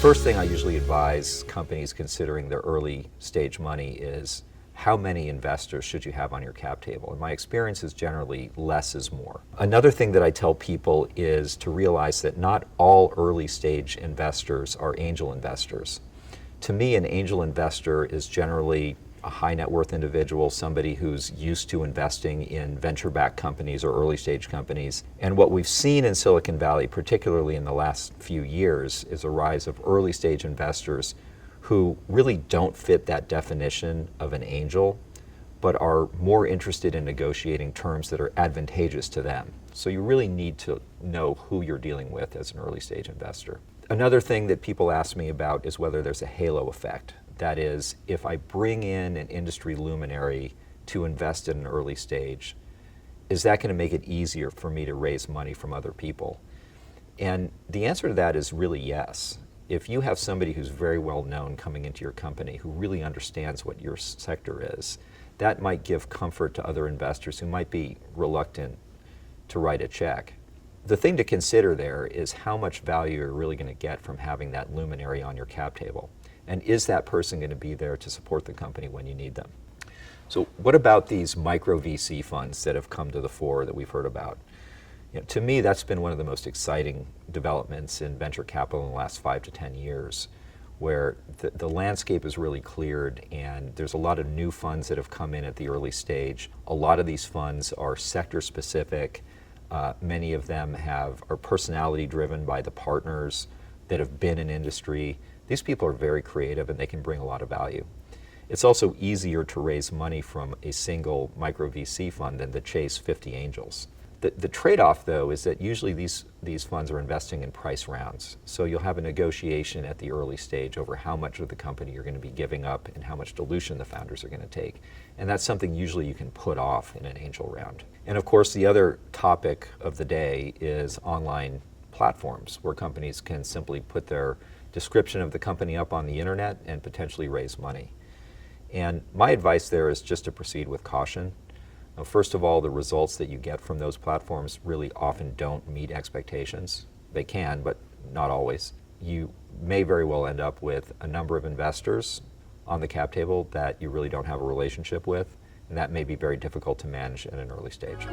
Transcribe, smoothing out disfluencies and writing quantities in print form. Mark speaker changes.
Speaker 1: first thing I usually advise companies considering their early stage money is how many investors should you have on your cap table? And my experience is generally less is more. Another thing that I tell people is to realize that not all early stage investors are angel investors. To me, an angel investor is generally a high net worth individual, somebody who's used to investing in venture-backed companies or early stage companies. And what we've seen in Silicon Valley, particularly in the last few years, is a rise of early stage investors who really don't fit that definition of an angel, but are more interested in negotiating terms that are advantageous to them. So you really need to know who you're dealing with as an early stage investor. Another thing that people ask me about is whether there's a halo effect. That is, if I bring in an industry luminary to invest in an early stage, is that going to make it easier for me to raise money from other people? And the answer to that is really yes. If you have somebody who's very well known coming into your company who really understands what your sector is, that might give comfort to other investors who might be reluctant to write a check. The thing to consider there is how much value you're really going to get from having that luminary on your cap table. And is that person going to be there to support the company when you need them? So what about these micro VC funds that have come to the fore that we've heard about? To me, that's been one of the most exciting developments in venture capital in the last 5 to 10 years, where the landscape is really cleared and there's a lot of new funds that have come in at the early stage. A lot of these funds are sector specific. Many of them are personality driven by the partners that have been in industry. These people are very creative and they can bring a lot of value. It's also easier to raise money from a single micro VC fund than to chase 50 angels. The trade-off, though, is that usually these funds are investing in price rounds. So you'll have a negotiation at the early stage over how much of the company you're going to be giving up and how much dilution the founders are going to take. And that's something usually you can put off in an angel round. And of course, the other topic of the day is online platforms where companies can simply put their description of the company up on the internet and potentially raise money. And my advice there is just to proceed with caution. Now, first of all, the results that you get from those platforms really often don't meet expectations. They can, but not always. You may very well end up with a number of investors on the cap table that you really don't have a relationship with, and that may be very difficult to manage at an early stage.